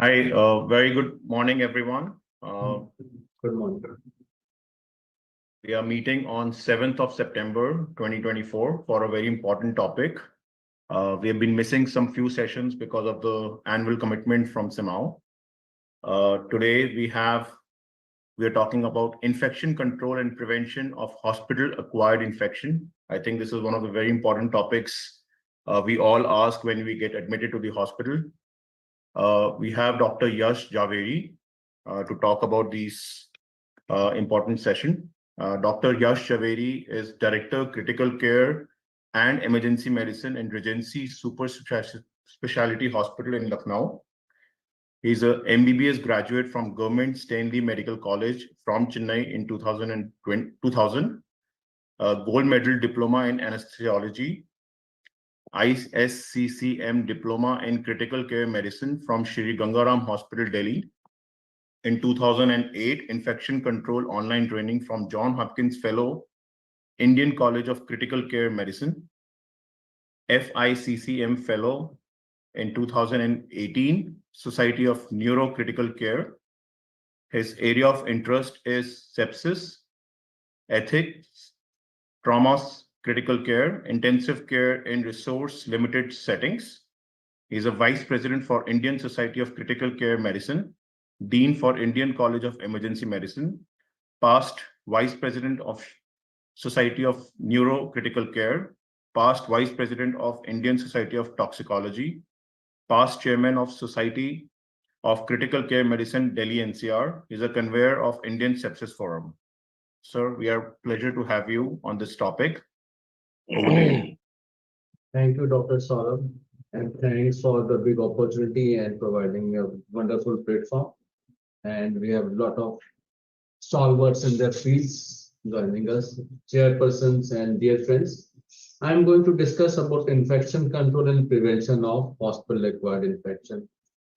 Hi, very good morning, everyone. Good morning. We are meeting on 7th of September 2024 for a very important topic. We have been missing some few sessions because of the annual commitment from CMAAO. Today we are talking about infection control and prevention of hospital-acquired infection. I think this is one of the very important topics we all ask when we get admitted to the hospital. We have Dr. Yash Javeri to talk about these important session. Dr. Yash Javeri is Director, Critical Care and Emergency Medicine in Regency Super Specialty Hospital in Lucknow. He's a MBBS graduate from Government Stanley Medical College from Chennai in 2000, gold medal diploma in anesthesiology, ISCCM diploma in critical care medicine from Shri Gangaram Hospital, Delhi. In 2008, infection control online training from John Hopkins Fellow, Indian College of Critical Care Medicine, FICCM Fellow in 2018, Society of Neurocritical Care. His area of interest is sepsis, ethics, traumas, critical care, intensive care in resource limited settings. He is a Vice President for Indian Society of Critical Care Medicine, Dean for Indian College of Emergency Medicine, past Vice President of Society of Neurocritical Care, past Vice President of Indian Society of Toxicology, past Chairman of Society of Critical Care Medicine, Delhi NCR. Is a convener of Indian Sepsis Forum. Sir, we are pleasure to have you on this topic. Over to you. Thank you, Dr. Saurabh, and thanks for the big opportunity and providing a wonderful platform. And we have a lot of stalwarts in their fields joining us, chairpersons and dear friends. I'm going to discuss about infection control and prevention of hospital-acquired infection.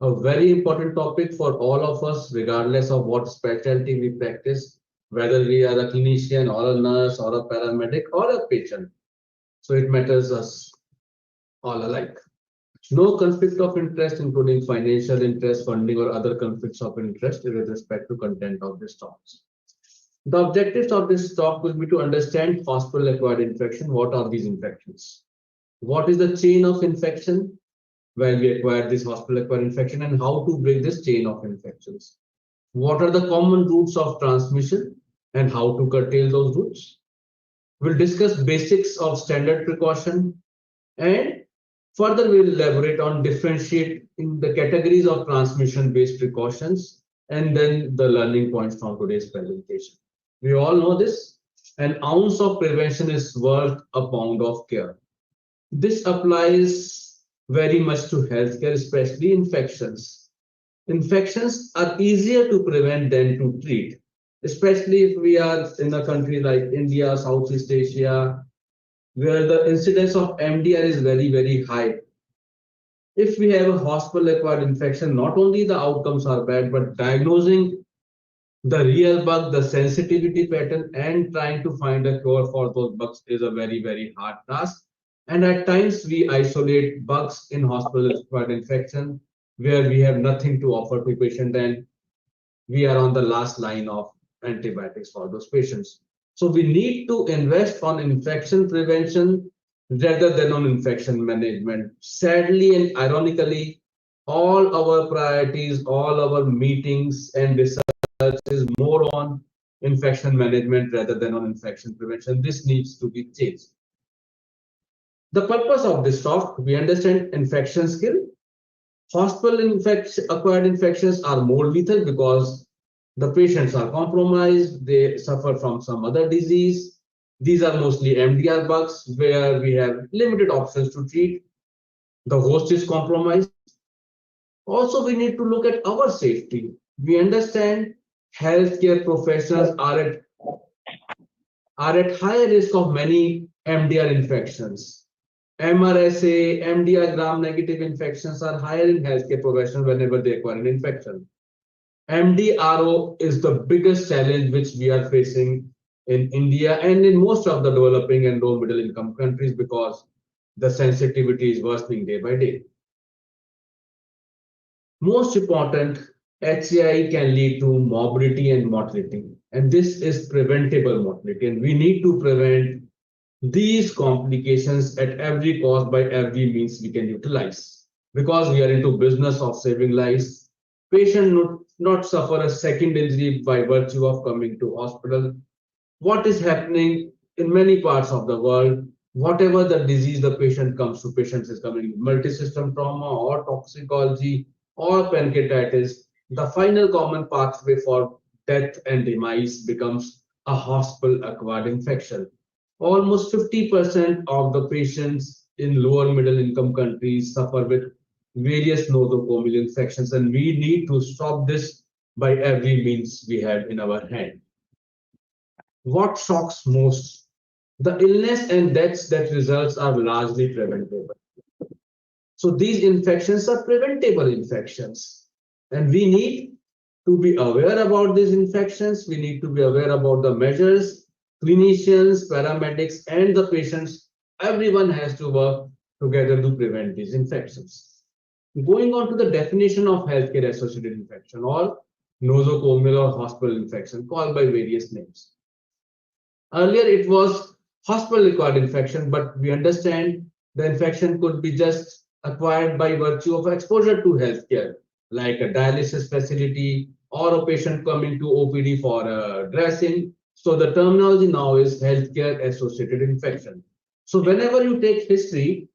A very important topic for all of us, regardless of what specialty we practice, whether we are a clinician or a nurse or a paramedic or a patient. So it matters us all alike. No conflict of interest, including financial interest, funding, or other conflicts of interest with respect to content of this talks. The objectives of this talk will be to understand hospital-acquired infection. What are these infections? What is the chain of infection when we acquire this hospital-acquired infection, and how to break this chain of infections? What are the common routes of transmission and how to curtail those routes? We'll discuss basics of standard precaution, and further we'll elaborate on differentiate in the categories of transmission-based precautions, and then the learning points from today's presentation. We all know this, an ounce of prevention is worth a pound of care. This applies very much to healthcare, especially infections. Infections are easier to prevent than to treat, especially if we are in a country like India, Southeast Asia, where the incidence of MDR is very, very high. If we have a hospital-acquired infection, not only the outcomes are bad, but diagnosing the real bug, the sensitivity pattern, and trying to find a cure for those bugs is a very, very hard task. And at times we isolate bugs in hospital-acquired infection where we have nothing to offer to patient, and we are on the last line of antibiotics for those patients. So we need to invest on infection prevention rather than on infection management. Sadly and ironically, all our priorities, all our meetings and research is more on infection management rather than on infection prevention. This needs to be changed. The purpose of this talk, we understand infection skill. Hospital-acquired infections are more lethal because the patients are compromised, they suffer from some other disease. These are mostly MDR bugs where we have limited options to treat. The host is compromised. Also, we need to look at our safety. We understand healthcare professionals are at higher risk of many MDR infections. MRSA, MDR gram-negative infections are higher in healthcare professionals whenever they acquire an infection. MDRO is the biggest challenge which we are facing in India and in most of the developing and low middle income countries because the sensitivity is worsening day by day. Most important, HCI can lead to morbidity and mortality, and this is preventable mortality, and we need to prevent these complications at every cost by every means we can utilize. Because we are into business of saving lives, patient not suffer a second injury by virtue of coming to hospital. What is happening in many parts of the world, whatever the disease the patient comes to, patients is coming with multi-system trauma or toxicology or pancreatitis, the final common pathway for death and demise becomes a hospital-acquired infection. Almost 50% of the patients in lower middle income countries suffer with various nosocomial infections, and we need to stop this by every means we have in our hand. What shocks most? The illness and deaths that results are largely preventable. So these infections are preventable infections. And we need to be aware about these infections. We need to be aware about the measures. Clinicians, paramedics, and the patients, everyone has to work together to prevent these infections. Going on to the definition of healthcare associated infection or nosocomial or hospital infection, called by various names. Earlier, it was hospital-acquired infection, but we understand the infection could be just acquired by virtue of exposure to healthcare, like a dialysis facility or a patient coming to OPD for a dressing. So the terminology now is healthcare-associated infection. So whenever you take history,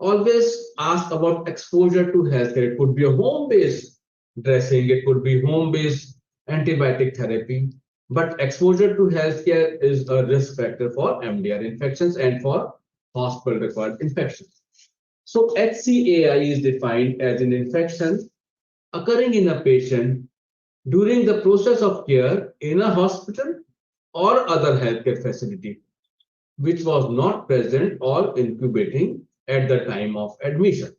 always ask about exposure to healthcare. It could be a home-based dressing, it could be home-based antibiotic therapy, but exposure to healthcare is a risk factor for MDR infections and for hospital-acquired infections. So HCAI is defined as an infection occurring in a patient during the process of care in a hospital or other healthcare facility, which was not present or incubating at the time of admission.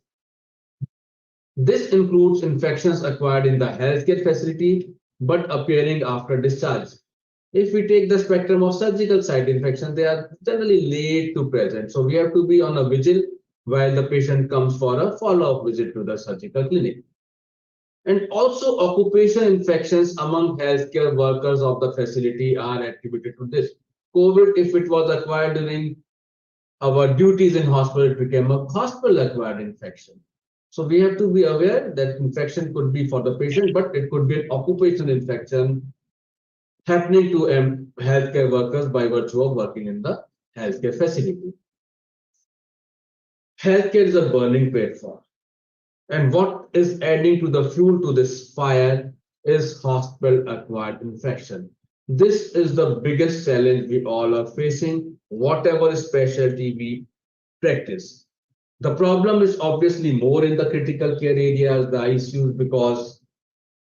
This includes infections acquired in the healthcare facility but appearing after discharge. If we take the spectrum of surgical site infection, they are generally late to present. So we have to be on a vigil while the patient comes for a follow-up visit to the surgical clinic. And also occupational infections among healthcare workers of the facility are attributed to this. COVID, if it was acquired during our duties in hospital, it became a hospital-acquired infection. So we have to be aware that infection could be for the patient, but it could be an occupational infection happening to healthcare workers by virtue of working in the healthcare facility. Healthcare is a burning platform. And what is adding to the fuel to this fire is hospital-acquired infection. This is the biggest challenge we all are facing, whatever specialty we practice. The problem is obviously more in the critical care areas, the ICUs, because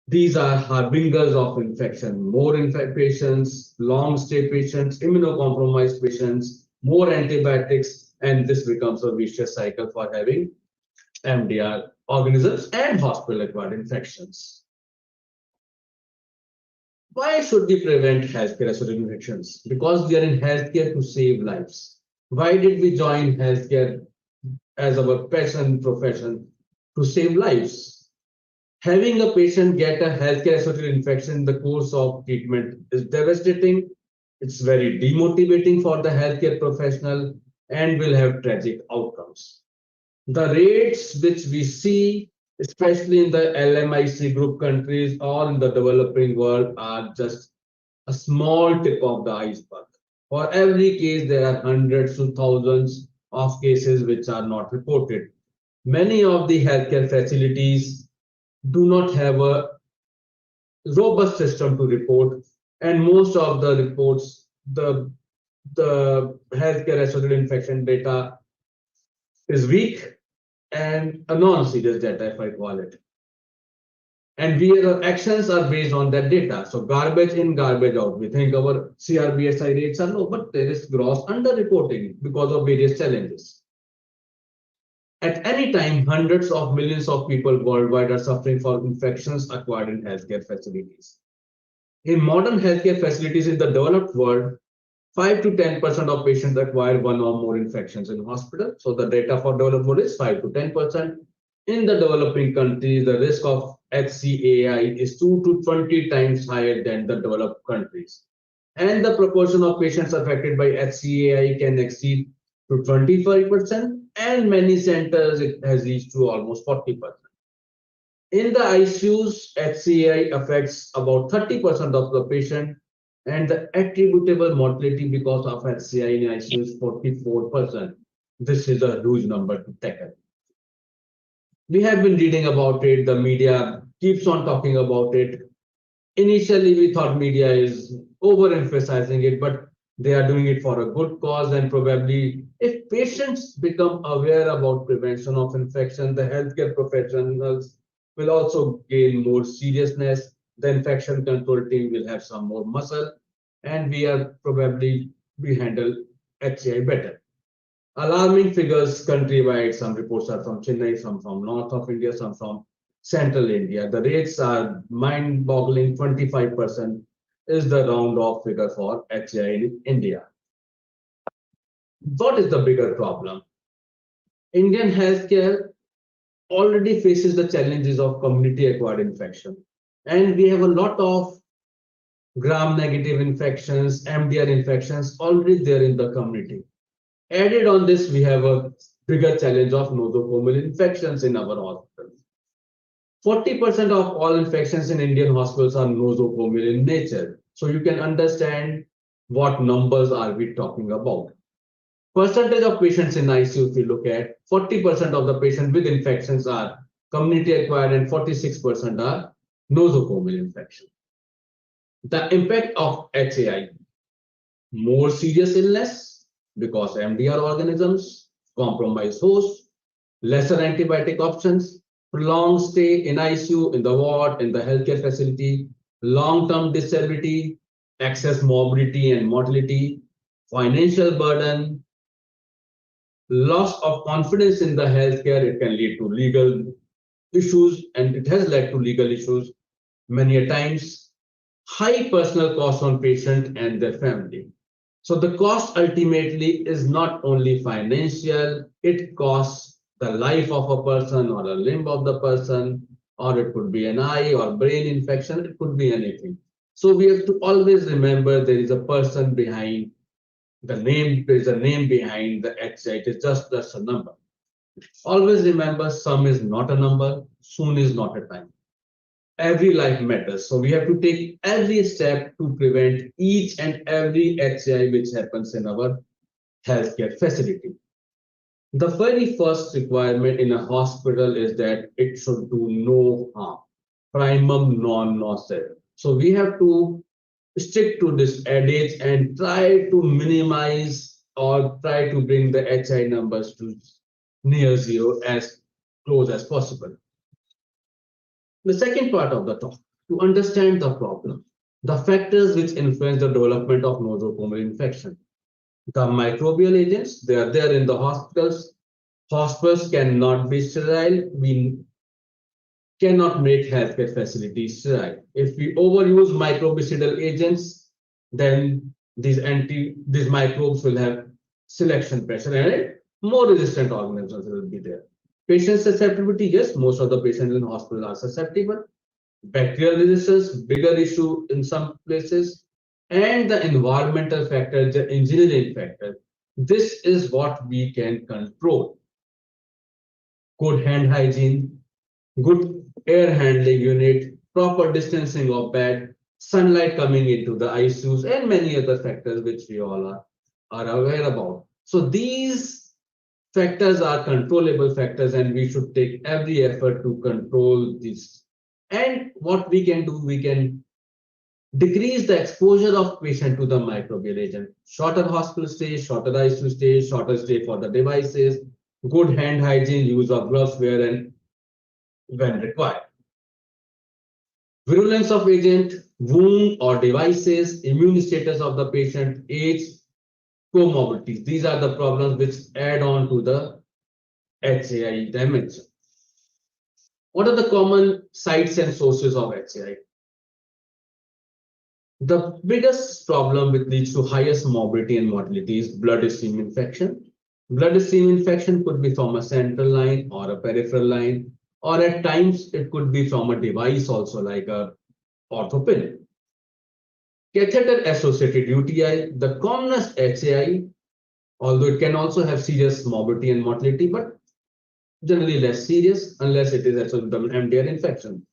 these are harbingers of infection. More infect patients, long stay patients, immunocompromised patients, more antibiotics, and this becomes a vicious cycle for having MDR organisms and hospital-acquired infections. Why should we prevent healthcare-associated infections? Because we are in healthcare to save lives. Why did we join healthcare as our passion profession? To save lives. Having a patient get a healthcare-associated infection in the course of treatment is devastating. It's very demotivating for the healthcare professional and will have tragic outcomes. The rates which we see, especially in the LMIC group countries or in the developing world, are just a small tip of the iceberg. For every case, there are hundreds to thousands of cases which are not reported. Many of the healthcare facilities do not have a robust system to report, and most of the reports, the healthcare associated infection data is weak and a non-serious data, if I call it. And our actions are based on that data. So garbage in, garbage out. We think our CRBSI rates are low, but there is gross underreporting because of various challenges. At any time, hundreds of millions of people worldwide are suffering from infections acquired in healthcare facilities. In modern healthcare facilities in the developed world, 5 to 10% of patients acquire one or more infections in hospital. So the data for developed world is 5 to 10%. In the developing countries, the risk of HCAI is 2 to 20 times higher than the developed countries. And the proportion of patients affected by HCAI can exceed to 25%, and many centers it has reached to almost 40%. In the ICUs, HCAI affects about 30% of the patient, and the attributable mortality because of HCAI in ICU is 44%. This is a huge number to tackle. We have been reading about it, the media keeps on talking about it. Initially, we thought media is overemphasizing it, but they are doing it for a good cause. And probably, if patients become aware about prevention of infection, the healthcare professionals will also gain more seriousness. The infection control team will have some more muscle, and we handle HCI better. Alarming figures countrywide. Some reports are from Chennai, some from north of India, some from central India. The rates are mind-boggling. 25% is the round-off figure for HCI in India. What is the bigger problem? Indian healthcare already faces the challenges of community-acquired infection, and we have a lot of gram-negative infections, MDR infections already there in the community. Added on this, we have a bigger challenge of nosocomial infections in our hospitals. 40% of all infections in Indian hospitals are nosocomial in nature. So you can understand what numbers are we talking about. Percentage of patients in ICU, if we look at, 40% of the patients with infections are community acquired and 46% are nosocomial infection. The impact of HAI, more serious illness because MDR organisms, compromised host, lesser antibiotic options, prolonged stay in ICU, in the ward, in the healthcare facility, long-term disability, excess morbidity and mortality, financial burden, loss of confidence in the healthcare. It can lead to legal issues, and it has led to legal issues many a times. High personal cost on patient and their family. So the cost ultimately is not only financial, it costs the life of a person or a limb of the person, or it could be an eye or brain infection, it could be anything. So we have to always remember there is a person behind the name, there is a name behind the HI, it is just a number. Always remember, some is not a number, soon is not a time. Every life matters. So we have to take every step to prevent each and every HI which happens in our healthcare facility. The very first requirement in a hospital is that it should do no harm. Primum non nocere. So we have to stick to this adage and try to minimize or try to bring the HI numbers to near zero as close as possible. The second part of the talk, to understand the problem, the factors which influence the development of nosocomial infection. The microbial agents, they are there in the hospitals. Hospitals cannot be sterile. We cannot make healthcare facilities sterile. If we overuse microbicidal agents, then these microbes will have selection pressure and more resistant organisms will be there. Patient susceptibility, yes, most of the patients in hospital are susceptible. Bacterial resistance, bigger issue in some places. And the environmental factor, the engineering factor. This is what we can control. Good hand hygiene, good air handling unit, proper distancing of bed, sunlight coming into the ICUs, and many other factors which we all are aware about. So these factors are controllable factors, and we should take every effort to control this. And what we can do, we can decrease the exposure of patient to the microbial agent. Shorter hospital stay, shorter ICU stay, shorter stay for the devices, good hand hygiene, use of gloves where and when required. Virulence of agent, wound or devices, immune status of the patient, age, comorbidities. These are the problems which add on to the HAI dimension. What are the common sites and sources of HAI? The biggest problem which leads to highest morbidity and mortality is bloodstream infection. Bloodstream infection could be from a central line or a peripheral line, or at times it could be from a device also like a orthopin. Catheter-associated UTI, the commonest HAI, although it can also have serious morbidity and mortality, but generally less serious unless it is associated with an MDR infection.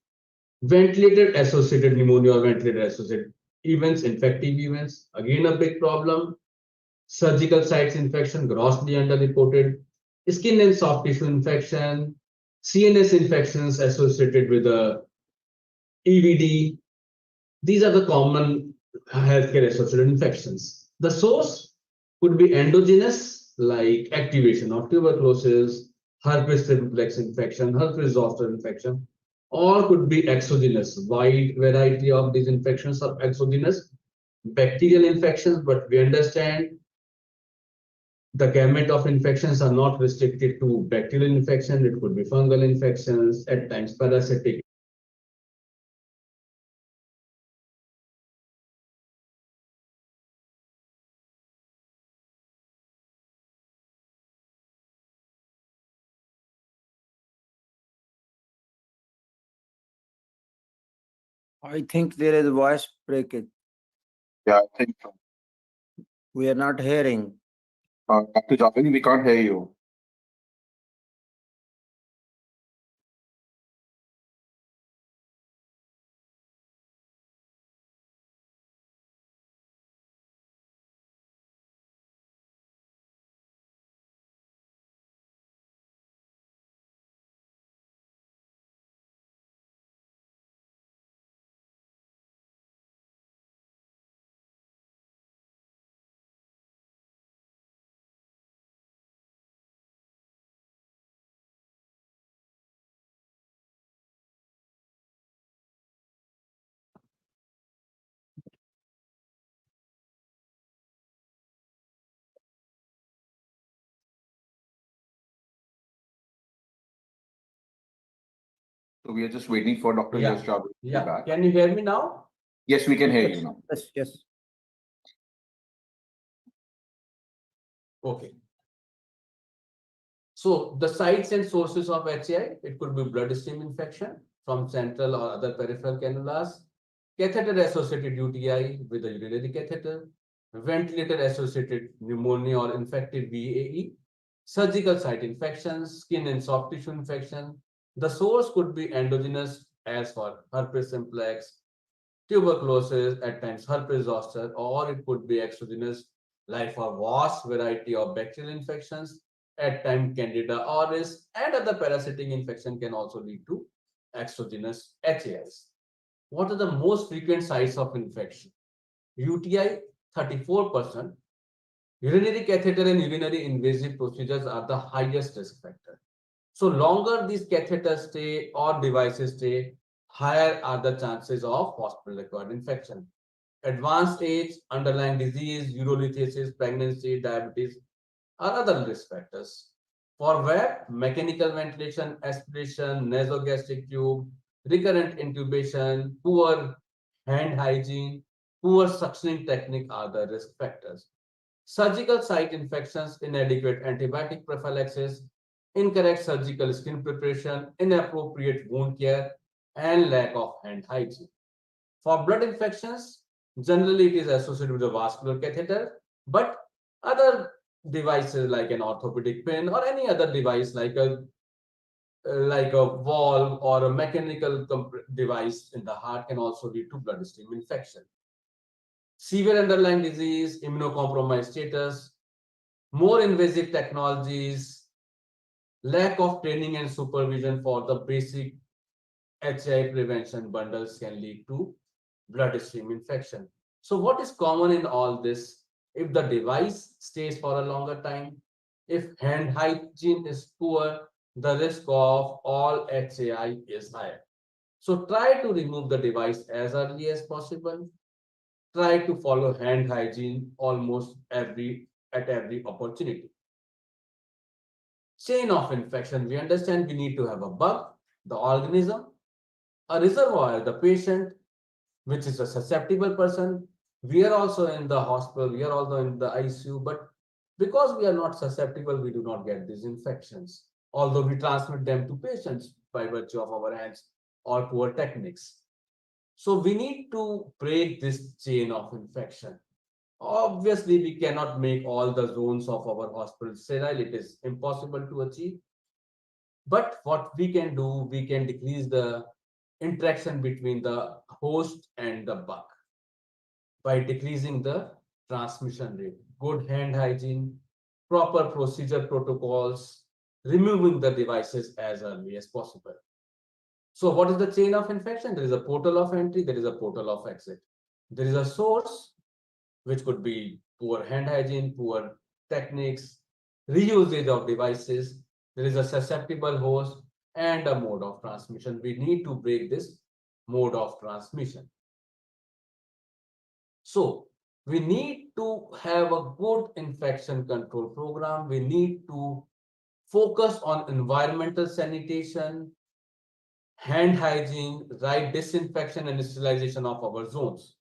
Ventilator-associated pneumonia or ventilator-associated events, infective events, again a big problem. Surgical sites infection, grossly underreported. Skin and soft tissue infection, CNS infections associated with the EVD. These are the common healthcare associated infections. The source could be endogenous, like activation of tuberculosis, herpes simplex infection, herpes zoster infection, or could be exogenous. Wide variety of these infections are exogenous, bacterial infections, but we understand the gamut of infections are not restricted to bacterial infection. It could be fungal infections, at times parasitic. I think there is voice breakage. Yeah, I think so. We are not hearing. Dr. Javeri, we can't hear you. So we are just waiting for Dr. Yeah. Yash Javeri to be Yeah, back. can you hear me now? Yes, we can hear you now. Yes, yes. Okay. So the sites and sources of HAI, it could be bloodstream infection from central or other peripheral cannulas, catheter-associated UTI with a urinary catheter, ventilator-associated pneumonia or infective VAE, surgical site infections, skin and soft tissue infection. The source could be endogenous as for herpes simplex, tuberculosis, at times herpes zoster, or it could be exogenous like for vast variety of bacterial infections, at times Candida auris, and other parasitic infection can also lead to exogenous HAIs. What are the most frequent sites of infection? UTI 34%, urinary catheter and urinary invasive procedures are the highest risk factor. So longer these catheters stay or devices stay, higher are the chances of hospital-acquired infection. Advanced age, underlying disease, urolithiasis, pregnancy, diabetes are other risk factors. For WAP, mechanical ventilation, aspiration, nasogastric tube, recurrent intubation, poor hand hygiene, poor suctioning technique are the risk factors. Surgical site infections, inadequate antibiotic prophylaxis, incorrect surgical skin preparation, inappropriate wound care, and lack of hand hygiene. For blood infections, generally it is associated with a vascular catheter, but other devices like an orthopedic pin or any other device like a valve or a mechanical device in the heart can also lead to bloodstream infection. Severe underlying disease, immunocompromised status, more invasive technologies, lack of training and supervision for the basic HI prevention bundles can lead to bloodstream infection. So what is common in all this? If the device stays for a longer time, if hand hygiene is poor, the risk of all HAI is higher. So try to remove the device as early as possible. Try to follow hand hygiene almost at every opportunity. Chain of infection, we understand we need to have a bug, the organism, a reservoir, the patient, which is a susceptible person. We are also in the hospital, we are also in the ICU, but Because we are not susceptible, we do not get these infections, although we transmit them to patients by virtue of our hands or poor techniques. So we need to break this chain of infection. Obviously, we cannot make all the zones of our hospital sterile. It is impossible to achieve. But what we can do, we can decrease the interaction between the host and the bug by decreasing the transmission rate, good hand hygiene, proper procedure protocols, removing the devices as early as possible. So what is the chain of infection? There is a portal of entry, there is a portal of exit. There is a source, which could be poor hand hygiene, poor techniques, reusage of devices. There is a susceptible host and a mode of transmission. We need to break this mode of transmission. So we need to have a good infection control program. We need to focus on environmental sanitation, hand hygiene, right disinfection and sterilization of our zones.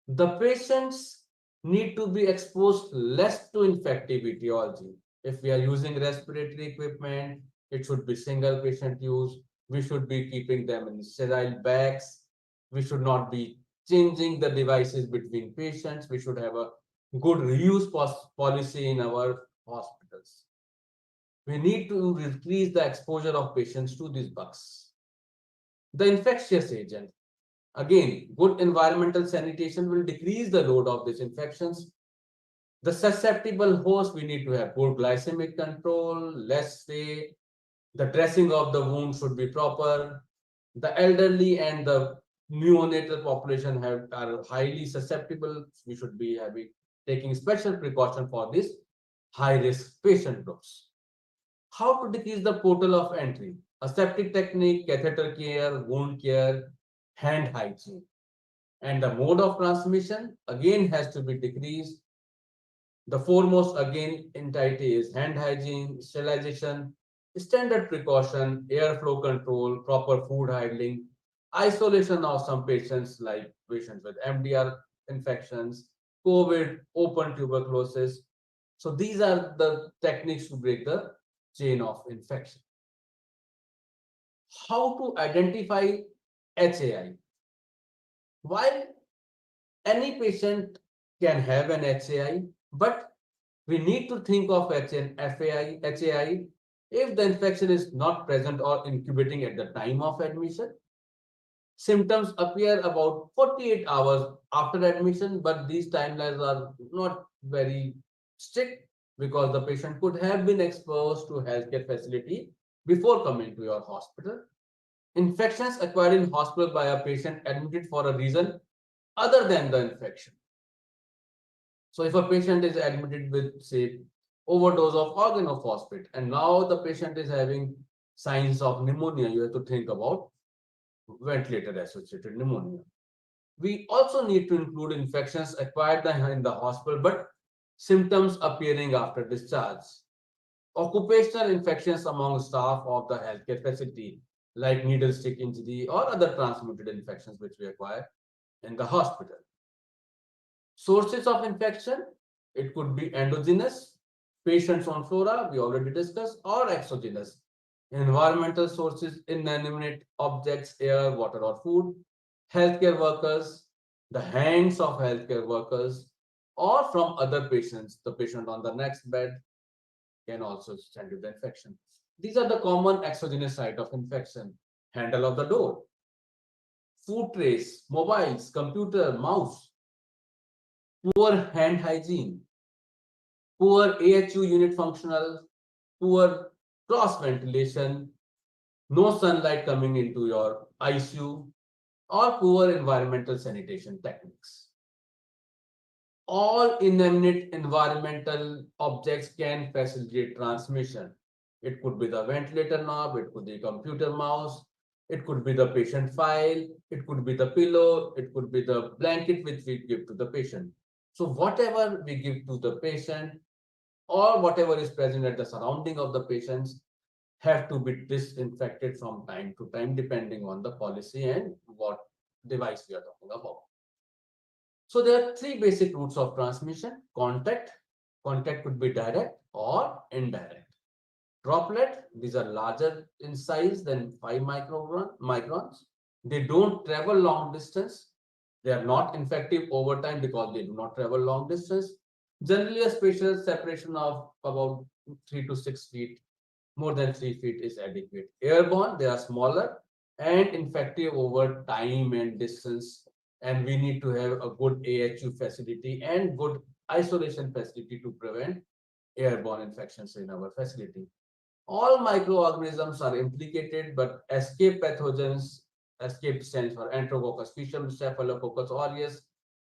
The patients need to be exposed less to infective etiology. If we are using respiratory equipment, it should be single patient use. We should be keeping them in sterile bags. We should not be changing the devices between patients. We should have a good reuse policy in our hospitals. We need to increase the exposure of patients to these bugs. The infectious agent. Again, good environmental sanitation will decrease the load of these infections. The susceptible host, we need to have good glycemic control, less stay. The dressing of the wound should be proper. The elderly and the neonatal population are highly susceptible. We should be taking special precaution for this high-risk patient groups. How to decrease the portal of entry? Aseptic technique, catheter care, wound care, hand hygiene. And the mode of transmission again has to be decreased. The foremost again entirety is hand hygiene, sterilization, standard precaution, airflow control, proper food handling, isolation of some patients like patients with MDR infections, COVID, open tuberculosis. So these are the techniques to break the chain of infection. How to identify HAI? While any patient can have an HAI, but we need to think of HAI if the infection is not present or incubating at the time of admission. Symptoms appear about 48 hours after admission, but these timelines are not very strict because the patient could have been exposed to healthcare facility before coming to your hospital. Infections acquired in hospital by a patient admitted for a reason other than the infection. So if a patient is admitted with, say, overdose of organophosphate, and now the patient is having signs of pneumonia, you have to think about ventilator-associated pneumonia. We also need to include infections acquired in the hospital, but symptoms appearing after discharge. Occupational infections among staff of the healthcare facility, like needle stick injury or other transmitted infections which we acquire in the hospital. Sources of infection, it could be endogenous, patient's own flora, we already discussed, or exogenous. Environmental sources, inanimate objects, air, water, or food. Healthcare workers, the hands of healthcare workers, or from other patients. The patient on the next bed can also send you the infection. These are the common exogenous site of infection. Handle of the door, food trays, mobiles, computer, mouse, poor hand hygiene, poor AHU unit functional, poor cross ventilation, no sunlight coming into your ICU, or poor environmental sanitation techniques. All inanimate environmental objects can facilitate transmission. It could be the ventilator knob, it could be the computer mouse, it could be the patient file, it could be the pillow, it could be the blanket which we give to the patient. So whatever we give to the patient or whatever is present at the surrounding of the patients have to be disinfected from time to time depending on the policy and what device we are talking about. So there are three basic routes of transmission: contact, Contact could be direct or indirect. Droplet, these are larger in size than 5 microns. They don't travel long distance. They are not infective over time because they do not travel long distance. Generally, a spatial separation of about 3 to 6 feet, more than 3 feet is adequate. Airborne, they are smaller and infective over time and distance. And we need to have a good AHU facility and good isolation facility to prevent airborne infections in our facility. All microorganisms are implicated, but escape pathogens, escape stands for Enterococcus faecium, Staphylococcus aureus,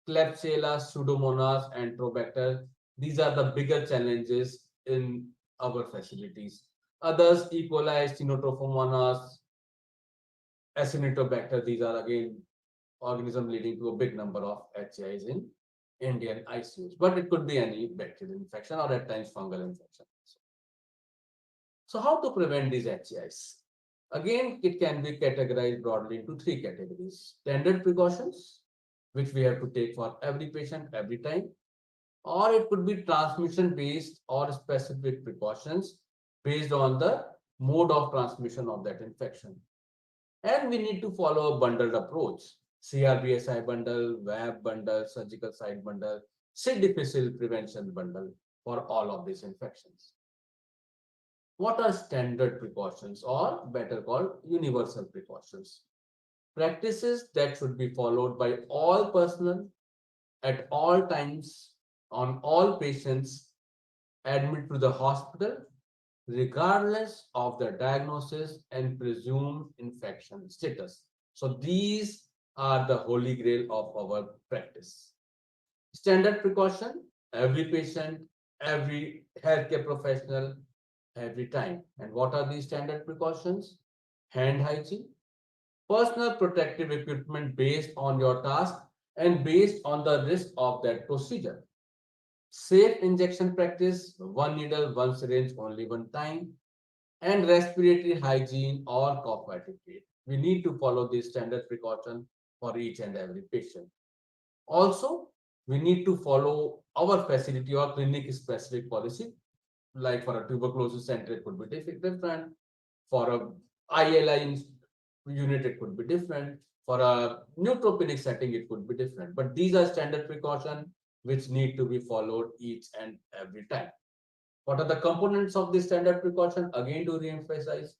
Klebsiella, Pseudomonas, and Enterobacter. These are the bigger challenges in our facilities. Others, E. coli, Stenotrophomonas, Acinetobacter, these are again organisms leading to a big number of HIs in Indian ICUs. But it could be any bacterial infection or at times fungal infection. So how to prevent these HIs? Again, it can be categorized broadly into 3 categories. Standard precautions, which we have to take for every patient every time, or it could be transmission based or specific precautions based on the mode of transmission of that infection. And we need to follow a bundled approach. CRBSI bundle, WAB bundle, surgical site bundle, C. difficile prevention bundle for all of these infections. What are standard precautions or better called universal precautions? Practices that should be followed by all personnel at all times on all patients admitted to the hospital regardless of the diagnosis and presumed infection status. So these are the holy grail of our practice. Standard precaution, every patient, every healthcare professional, every time. And what are these standard precautions? Hand hygiene, personal protective equipment based on your task and based on the risk of that procedure. Safe injection practice, one needle, one syringe, only one time, and respiratory hygiene or cough etiquette. We need to follow these standard precautions for each and every patient. Also, we need to follow our facility or clinic specific policy. Like for a tuberculosis center, it could be different. For a ILI unit, it could be different. For a neutropenic setting, it could be different. But these are standard precautions which need to be followed each and every time. What are the components of this standard precaution? Again, to re-emphasize,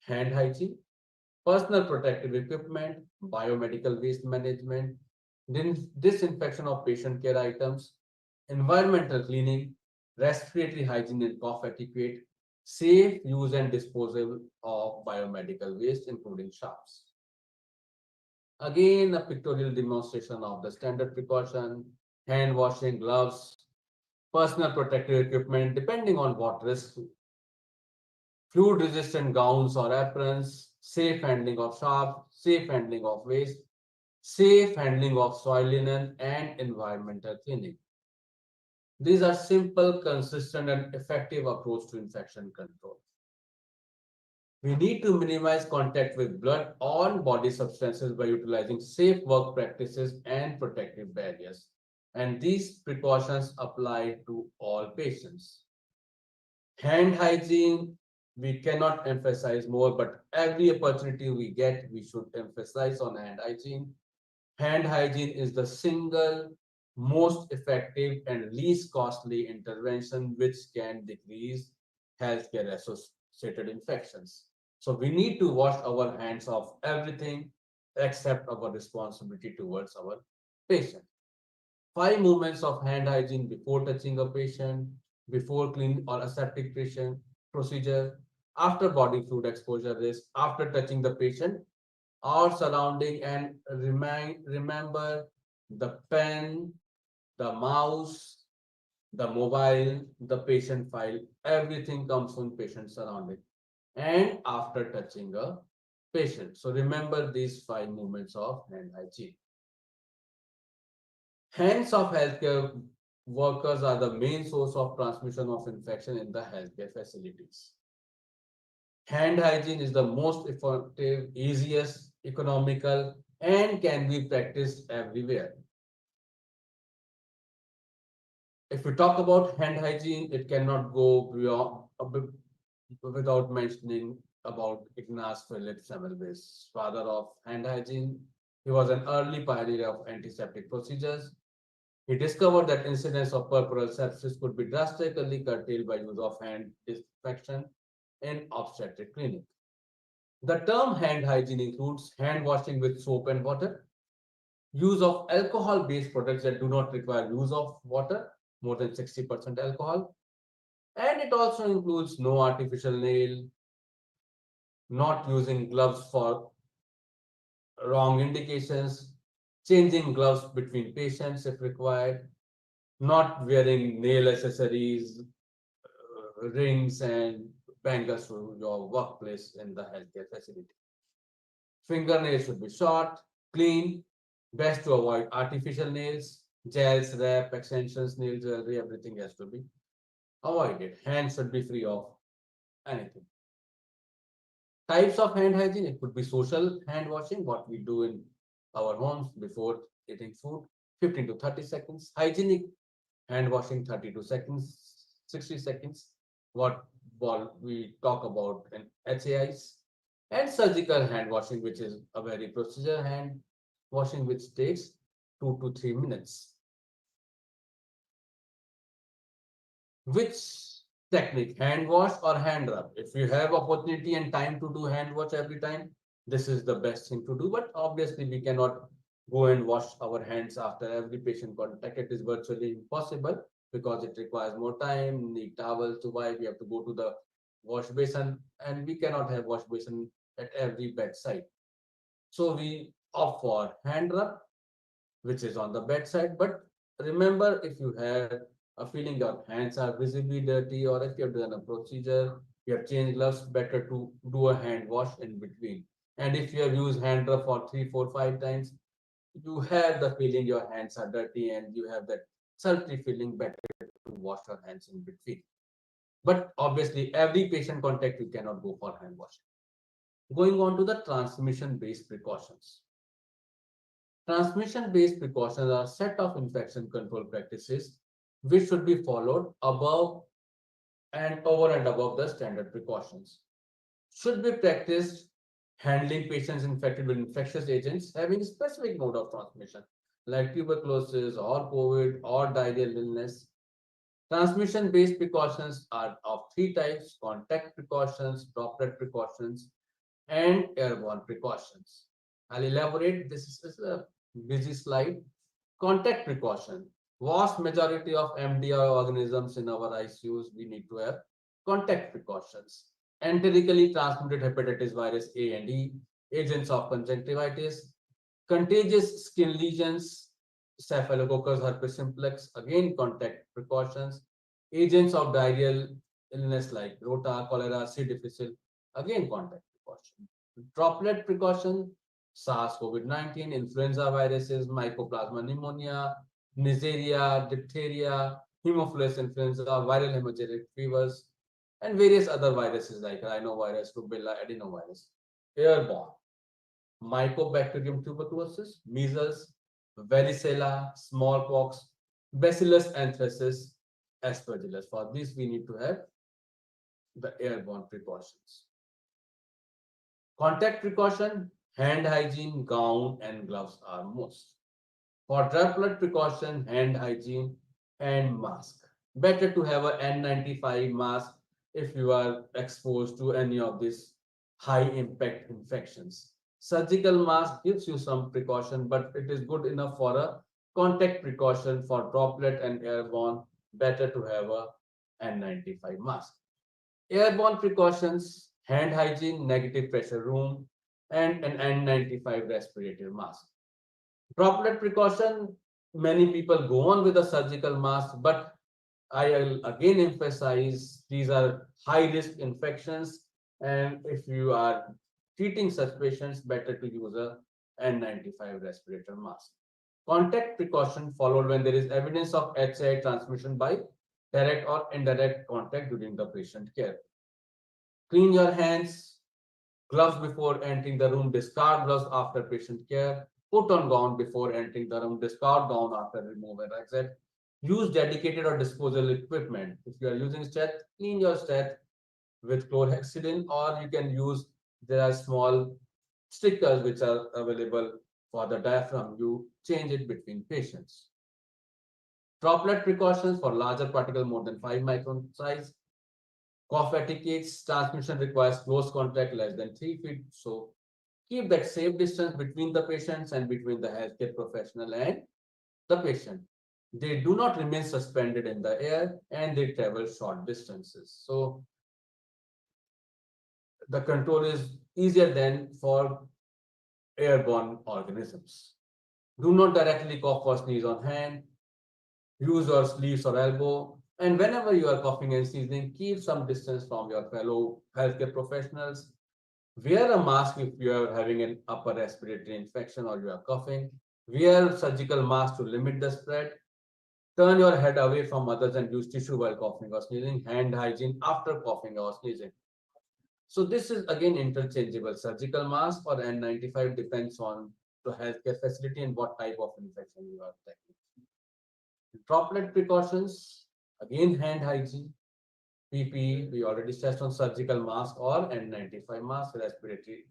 hand hygiene, personal protective equipment, biomedical waste management, disinfection of patient care items, environmental cleaning, respiratory hygiene and cough etiquette, safe use and disposal of biomedical waste, including sharps. Again, a pictorial demonstration of the standard precaution, hand washing, gloves, personal protective equipment, depending on what risk, fluid resistant gowns or aprons, safe handling of sharps, safe handling of waste, safe handling of soil linen, and environmental cleaning. These are simple, consistent, and effective approach to infection control. We need to minimize contact with blood or body substances by utilizing safe work practices and protective barriers. And these precautions apply to all patients. Hand hygiene, we cannot emphasize more, but every opportunity we get, we should emphasize on hand hygiene. Hand hygiene is the single most effective and least costly intervention which can decrease healthcare associated infections. So we need to wash our hands of everything except our responsibility towards our patient. 5 movements of hand hygiene before touching a patient, before clean or aseptic patient procedure, after body fluid exposure risk, after touching the patient or surrounding, and remember the pen, the mouse, the mobile, the patient file, everything comes from patient surrounding and after touching a patient. So remember these 5 movements of hand hygiene. Hands of healthcare workers are the main source of transmission of infection in the healthcare facilities. Hand hygiene is the most effective, easiest, economical, and can be practiced everywhere. If we talk about hand hygiene, it cannot go beyond without mentioning about Ignaz Philipp Semmelweis, father of hand hygiene. He was an early pioneer of antiseptic procedures. He discovered that incidence of puerperal sepsis could be drastically curtailed by use of hand disinfection in obstetric clinic. The term hand hygiene includes hand washing with soap and water, use of alcohol-based products that do not require use of water, more than 60% alcohol, and it also includes no artificial nail, not using gloves for wrong indications, changing gloves between patients if required, not wearing nail accessories, rings and bangles to your workplace in the healthcare facility. Fingernails should be short, clean, best to avoid artificial nails, gels, wrap, extensions, nail jewelry, everything has to be avoided. Hands should be free of anything. Types of hand hygiene, it could be social hand washing, what we do in our homes before eating food, 15 to 30 seconds. Hygienic hand washing, 32 seconds, 60 seconds, what we talk about in HAIs. And surgical hand washing, which is a very procedure hand washing, which takes 2 to 3 minutes. Which technique, hand wash or hand rub? If you have opportunity and time to do hand wash every time, this is the best thing to do. But obviously, we cannot go and wash our hands after every patient contact. It is virtually impossible because it requires more time, need towels to wipe, we have to go to the wash basin, and we cannot have wash basin at every bedside. So we opt for hand rub, which is on the bedside. But remember, if you have a feeling your hands are visibly dirty, or if you have done a procedure, you have changed gloves, better to do a hand wash in between. And if you have used hand rub for 3, 4, 5 times, you have the feeling your hands are dirty and you have that sultry feeling, better to wash your hands in between. But obviously, every patient contact, you cannot go for hand washing. Going on to the transmission-based precautions. Transmission-based precautions are a set of infection control practices which should be followed above and over and above the standard precautions. Should be practiced handling patients infected with infectious agents having a specific mode of transmission, like tuberculosis or COVID or diarrheal illness. Transmission-based precautions are of 3 types: contact precautions, droplet precautions, and airborne precautions. I'll elaborate. This is a busy slide. Contact precaution. Vast majority of MDR organisms in our ICUs, we need to have contact precautions. Enterically transmitted hepatitis virus A and E, agents of conjunctivitis, contagious skin lesions, Staphylococcus herpes simplex, again contact precautions, agents of diarrheal illness like rota, cholera, C. difficile, again contact precaution. Droplet precaution, SARS-CoV-19, influenza viruses, mycoplasma pneumonia, Neisseria, diphtheria, Haemophilus influenza, viral hemorrhagic fevers, and various other viruses like rhinovirus, rubella, adenovirus. Airborne, Mycobacterium tuberculosis, measles, varicella, smallpox, bacillus anthracis, aspergillus. For this, we need to have the airborne precautions. Contact precaution, hand hygiene, gown, and gloves are most. For droplet precaution, hand hygiene, and mask. Better to have a N95 mask if you are exposed to any of these high impact infections. Surgical mask gives you some precaution, but it is good enough for a contact precaution. For droplet and airborne, better to have a N95 mask. Airborne precautions, hand hygiene, negative pressure room, and an N95 respirator mask. Droplet precaution, many people go on with a surgical mask, but I'll again emphasize these are high risk infections, and if you are treating such patients, better to use a N95 respirator mask. Contact precaution followed when there is evidence of HI transmission by direct or indirect contact during the patient care. Clean your hands, gloves before entering the room, discard gloves after patient care, put on gown before entering the room, discard gown after remove and exit. Use dedicated or disposal equipment. If you are using stat, clean your stat with chlorhexidine, or you can use, there are small stickers which are available for the diaphragm. You change it between patients. Droplet precautions for larger particle more than 5 micron size. Cough etiquettes, transmission requires close contact less than 3 feet. So keep that safe distance between the patients and between the healthcare professional and the patient. They do not remain suspended in the air and they travel short distances. So the control is easier than for airborne organisms. Do not directly cough or sneeze on hand. Use your sleeves or elbow. And whenever you are coughing and sneezing, keep some distance from your fellow healthcare professionals. Wear a mask if you are having an upper respiratory infection or you are coughing. Wear surgical mask to limit the spread. Turn your head away from others and use tissue while coughing or sneezing. Hand hygiene after coughing or sneezing. So this is again interchangeable. Surgical mask or N95 depends on the healthcare facility and what type of infection you are taking. Droplet precautions, again hand hygiene, PPE, we already stressed on surgical mask or N95 mask, respiratory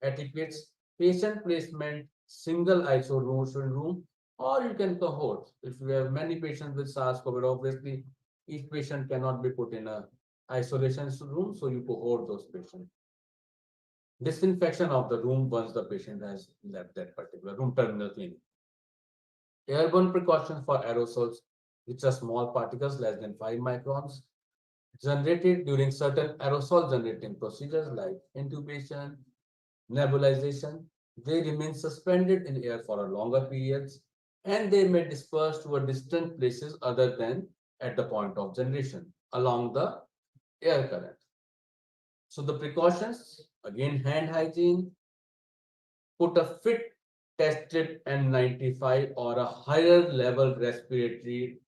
etiquettes, patient placement, single isolation room, or you can cohort. If you have many patients with SARS-CoV, obviously each patient cannot be put in a isolation room, so you cohort those patients. Disinfection of the room once the patient has left that particular room, terminal cleaning. Airborne precautions for aerosols, which are small particles less than 5 microns, generated during certain aerosol generating procedures like intubation, nebulization. They remain suspended in air for a longer periods and they may disperse to a distant places other than at the point of generation along the air current. So the precautions, again, hand hygiene, put a fit tested N95 or a higher level respiratory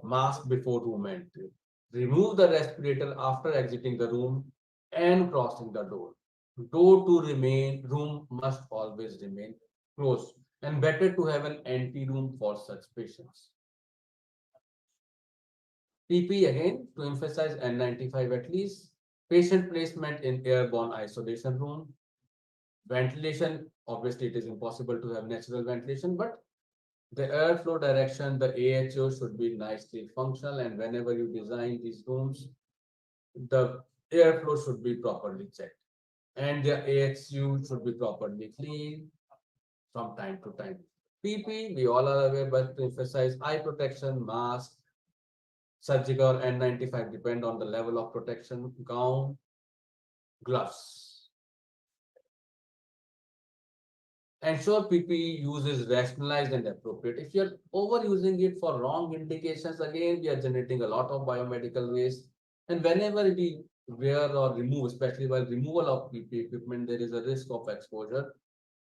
mask before room entry. Remove the respirator after exiting the room and crossing the door. Door to remain room must always remain closed and better to have an empty room for such patients. PP again to emphasize N95 at least. Patient placement in airborne isolation room. Ventilation, obviously it is impossible to have natural ventilation, but the airflow direction, the AHO should be nicely functional, and whenever you design these rooms, the airflow should be properly checked. And the AHU should be properly cleaned from time to time. PP, we all are aware, but to emphasize eye protection, mask, surgical N95 depend on the level of protection, gown, gloves. Ensure PPE use is rationalized and appropriate. If you're overusing it for wrong indications, again, we are generating a lot of biomedical waste. And whenever we wear or remove, especially while removal of PPE equipment, there is a risk of exposure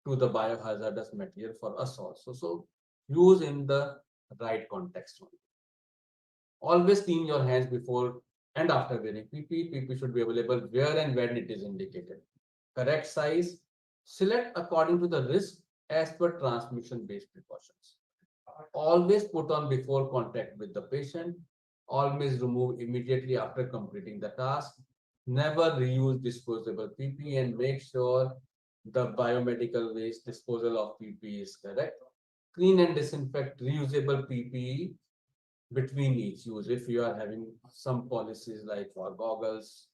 to the biohazardous material for us also. So use in the right context. Always clean your hands before and after wearing PPE. PPE should be available where and when it is indicated. Correct size, select according to the risk as per transmission-based precautions. Always put on before contact with the patient. Always remove immediately after completing the task. Never reuse disposable PPE and make sure the biomedical waste disposal of PPE is correct. Clean and disinfect reusable PPE between each use. If you are having some policies like for goggles,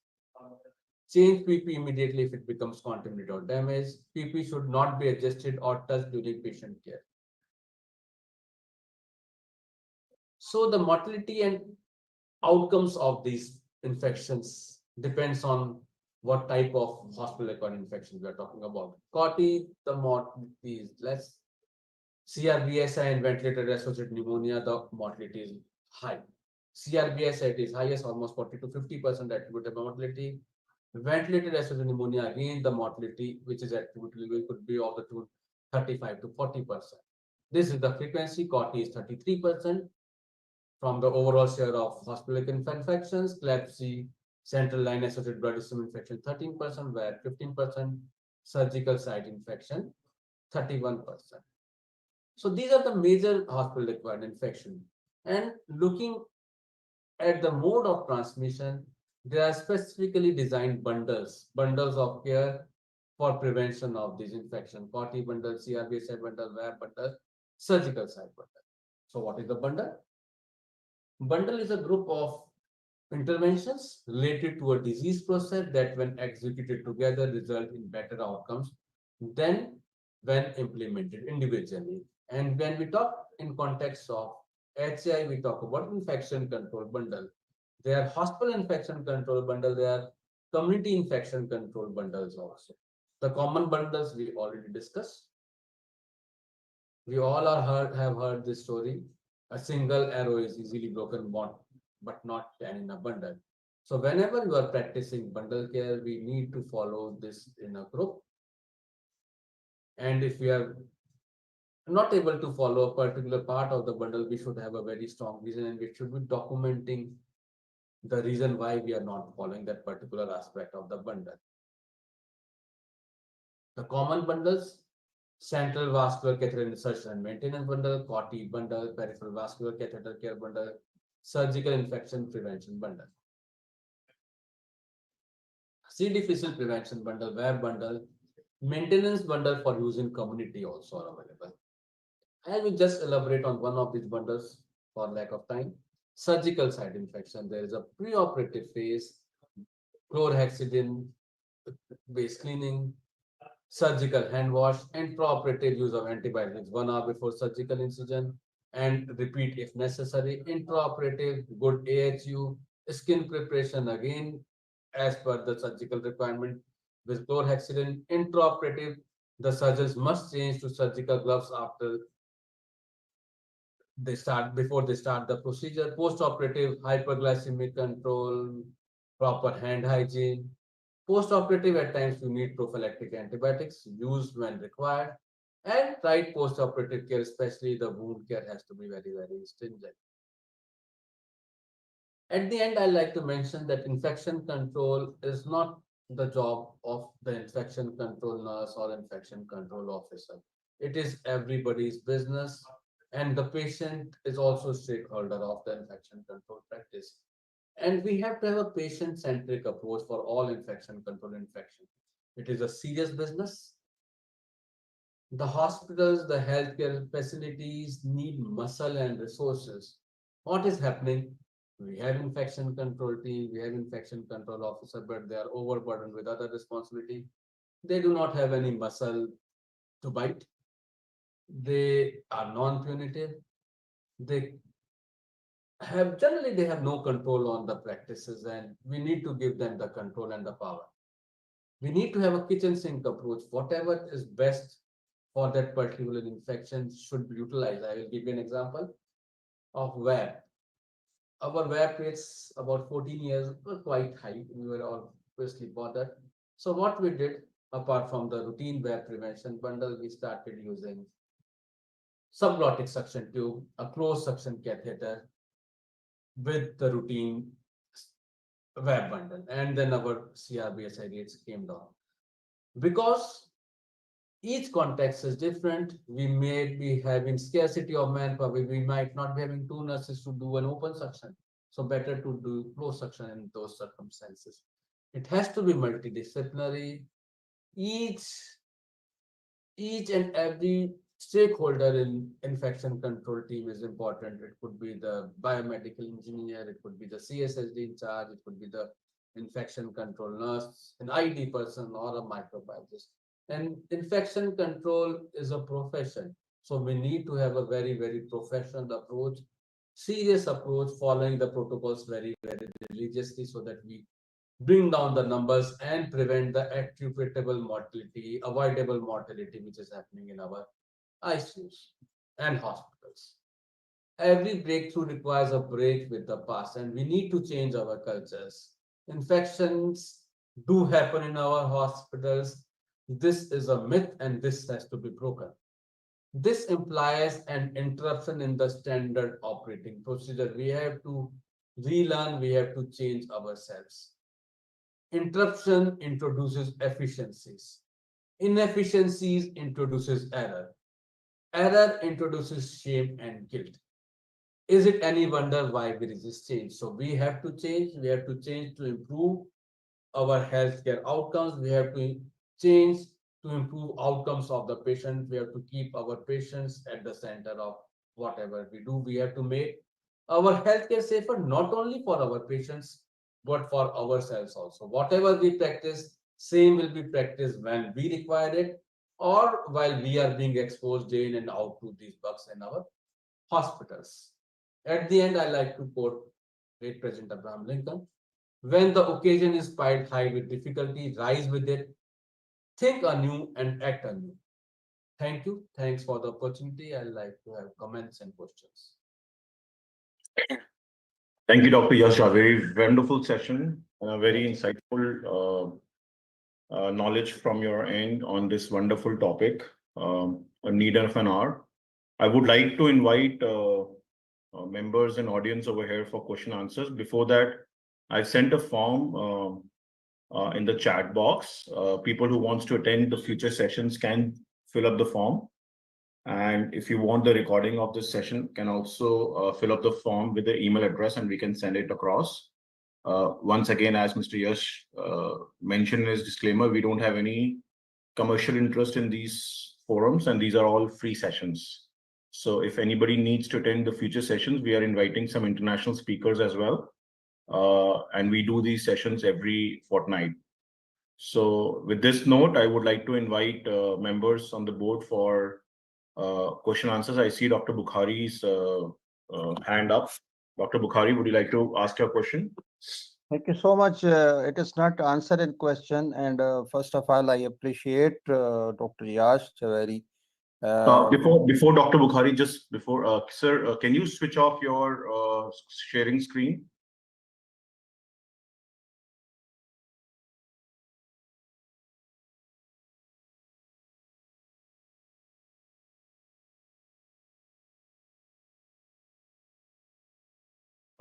change PP immediately if it becomes contaminated or damaged. PP should not be adjusted or touched during patient care. So the mortality and outcomes of these infections depends on what type of hospital-acquired infection we are talking about. COTI, the mortality is less. CRBSI and ventilator-associated pneumonia, the mortality is high. CRBSI, it is highest, almost 40 to 50% attributable mortality. Ventilator-associated pneumonia, again, the mortality which is attributable could be of the tune 35 to 40%. This is the frequency. COTI is 33% from the overall share of hospital infections. CLABSI, central line associated blood system infection, 13%, where 15% surgical site infection, 31%. So these are the major hospital acquired infection. And looking at the mode of transmission, there are specifically designed bundles of care for prevention of this infection. COTI bundle, CRBA side bundle, WAB bundle, surgical side bundle. So what is the bundle? Bundle is a group of interventions related to a disease process that when executed together result in better outcomes than when implemented individually. And when we talk in context of HI, we talk about infection control bundle. They are hospital infection control bundle, they are community infection control bundles also. The common bundles we already discussed. We all have heard this story. A single arrow is easily broken, but not 10 in a bundle. So whenever you are practicing bundle care, we need to follow this in a group. And if we are not able to follow a particular part of the bundle, we should have a very strong reason and we should be documenting the reason why we are not following that particular aspect of the bundle. The common bundles: central vascular catheter insertion and maintenance bundle, COTI bundle, peripheral vascular catheter care bundle, surgical infection prevention bundle. C. difficile prevention bundle, WAB bundle, maintenance bundle for use in community also are available. I will just elaborate on one of these bundles for lack of time. Surgical site infection. There is a preoperative phase, chlorhexidine based cleaning, surgical hand wash, and preoperative use of antibiotics 1 hour before surgical incision and repeat if necessary. Intraoperative, good AHU, skin preparation again as per the surgical requirement with chlorhexidine. Intraoperative, the surgeons must change to surgical gloves before they start the procedure. Post-operative, hyperglycemic control, proper hand hygiene. Post-operative, at times you need prophylactic antibiotics used when required. And right post-operative care, especially the wound care, has to be very, very stringent. At the end, I like to mention that infection control is not the job of the infection control nurse or infection control officer. It is everybody's business, and the patient is also a stakeholder of the infection control practice. And we have to have a patient-centric approach for all infection control infection. It is a serious business. The hospitals, the healthcare facilities need muscle and resources. What is happening? We have infection control team, we have infection control officer, but they are overburdened with other responsibility. They do not have any muscle to bite. They are non-punitive. They have no control on the practices, and we need to give them the control and the power. We need to have a kitchen sink approach. Whatever is best for that particular infection should be utilized. I will give you an example of WAB. Our WAB rates about 14 years were quite high. We were obviously bothered. So what we did, apart from the routine WAB prevention bundle, we started using subglottic suction tube, a closed suction catheter with the routine WAB bundle, and then our CRBSI rates came down. Because each context is different, we may be having scarcity of manpower, we might not be having 2 nurses to do an open suction. So better to do closed suction in those circumstances. It has to be multidisciplinary. Each and every stakeholder in infection control team is important. It could be the biomedical engineer, it could be the CSSD in charge, it could be the infection control nurse, an ID person, or a microbiologist. And infection control is a profession. So we need to have a very, very professional approach, serious approach, following the protocols very, very religiously so that we bring down the numbers and prevent the attributable mortality, avoidable mortality, which is happening in our ICUs and hospitals. Every breakthrough requires a break with the past, and we need to change our cultures. Infections do happen in our hospitals. This is a myth, and this has to be broken. This implies an interruption in the standard operating procedure. We have to relearn, we have to change ourselves. Interruption introduces efficiencies. Inefficiencies introduces error. Error introduces shame and guilt. is it any wonder why we resist change? So we have to change. We have to change to improve our healthcare outcomes. We have to change to improve outcomes of the patient. We have to keep our patients at the center of whatever we do. We have to make our healthcare safer, not only for our patients, but for ourselves also. Whatever we practice, same will be practiced when we require it or while we are being exposed in and out to these bugs in our hospitals. At the end, I like to quote late President Abraham Lincoln: when the occasion is piled high with difficulty, rise with it, think anew and act anew. Thank you. Thanks for the opportunity. I'd like to have comments and questions. Thank you, Dr. Yash Javeri. Wonderful session and a very insightful knowledge from your end on this wonderful topic, a need of an hour. I would like to invite members and audience over here for question answers. Before that, I sent a form in the chat box. People who wants to attend the future sessions can fill up the form. And if you want the recording of this session, can also fill up the form with the email address and we can send it across. Once again, as Mr. Yash mentioned in his disclaimer, we don't have any commercial interest in these forums, and these are all free sessions. So if anybody needs to attend the future sessions, we are inviting some international speakers as well. And we do these sessions every fortnight. So with this note, I would like to invite members on the board for question answers. I see Dr. Bukhari's hand up. Dr. Bukhari, would you like to ask your question? Thank you so much. It is not answer in question. And first of all, I appreciate Dr. Yash Javeri. Before Dr. Bukhari, just before, sir, can you switch off your sharing screen?